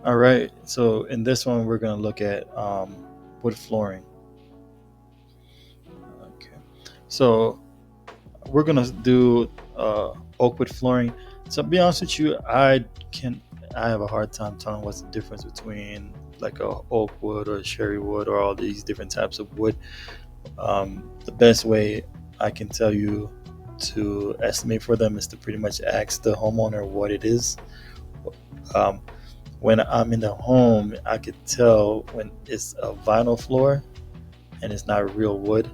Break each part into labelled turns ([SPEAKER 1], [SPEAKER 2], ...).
[SPEAKER 1] All right, so in this one, we're going to look at wood flooring. Okay, so we're going to do oak wood flooring. So, to be honest with you, I have a hard time telling what's the difference between like a oak wood or cherry wood or all these different types of wood. The best way I can tell you to estimate for them is to pretty much ask the homeowner what it is. Um, when I'm in the home, I could tell when it's a vinyl floor and it's not real wood.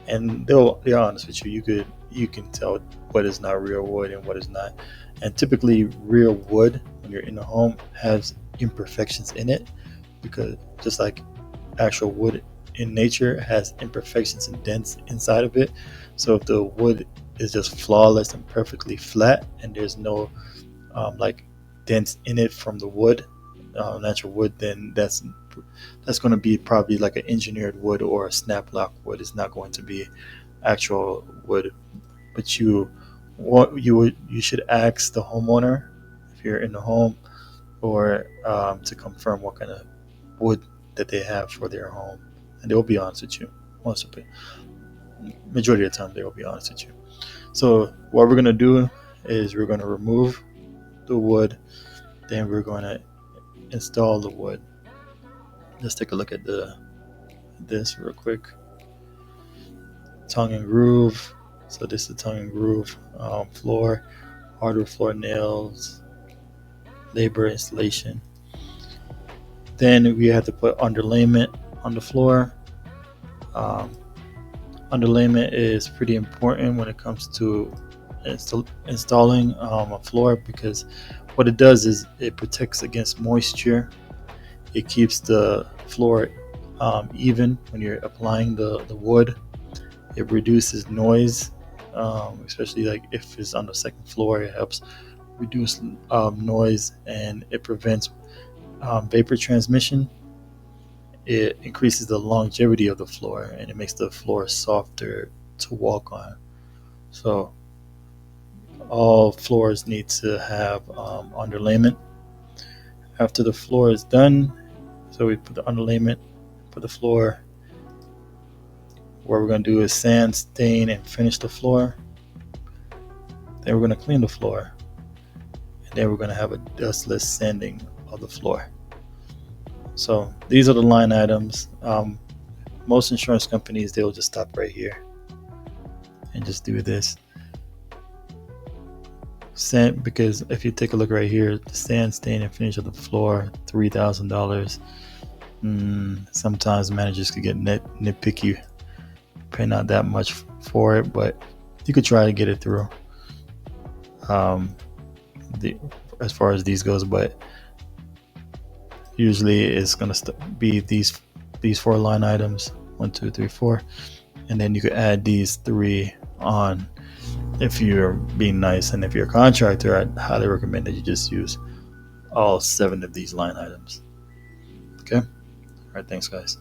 [SPEAKER 1] And they'll be honest with you, you can tell what is not real wood and what is not. And typically, real wood when you're in the home has imperfections in it because just like actual wood in nature has imperfections and dents inside of it. So if the wood is just flawless and perfectly flat and there's no like dents in it from the wood, natural wood, then that's going to be probably like an engineered wood or a snap block wood. It's not going to be actual wood. But you should ask the homeowner if you're in the home or to confirm what kind of wood that they have for their home, and they'll be honest with you. Most of it, majority of the time, they will be honest with you. So what we're gonna do is we're gonna remove the wood, then we're gonna install the wood. Let's take a look at this real quick. Tongue and groove. So this is the tongue and groove floor, hardwood floor nails, labor installation. Then we have to put underlayment on the floor. Um, Underlayment is pretty important when it comes to installing a floor because what it does is it protects against moisture. It keeps the floor even when you're applying the wood. It reduces noise, especially like if it's on the second floor. It helps reduce noise and it prevents vapor transmission. It increases the longevity of the floor and it makes the floor softer to walk on. So all floors need to have underlayment. After the floor is done, so we put the underlayment, put the floor. What we're going to do is sand, stain, and finish the floor. Then we're going to clean the floor, and then we're going to have a dustless sanding of the floor. So these are the line items. Most insurance companies, they'll just stop right here and just do this. Sand, because if you take a look right here, the sand, stain, and finish of the floor, $3,000. Sometimes managers could get nitpicky, pay not that much for it, but you could try to get it through. As far as these goes, but usually it's gonna be these four line items: 1, 2, 3, 4, and then you could add these 3 on. If you're being nice, and if you're a contractor, I'd highly recommend that you just use all 7 of these line items. Okay. All right. Thanks, guys.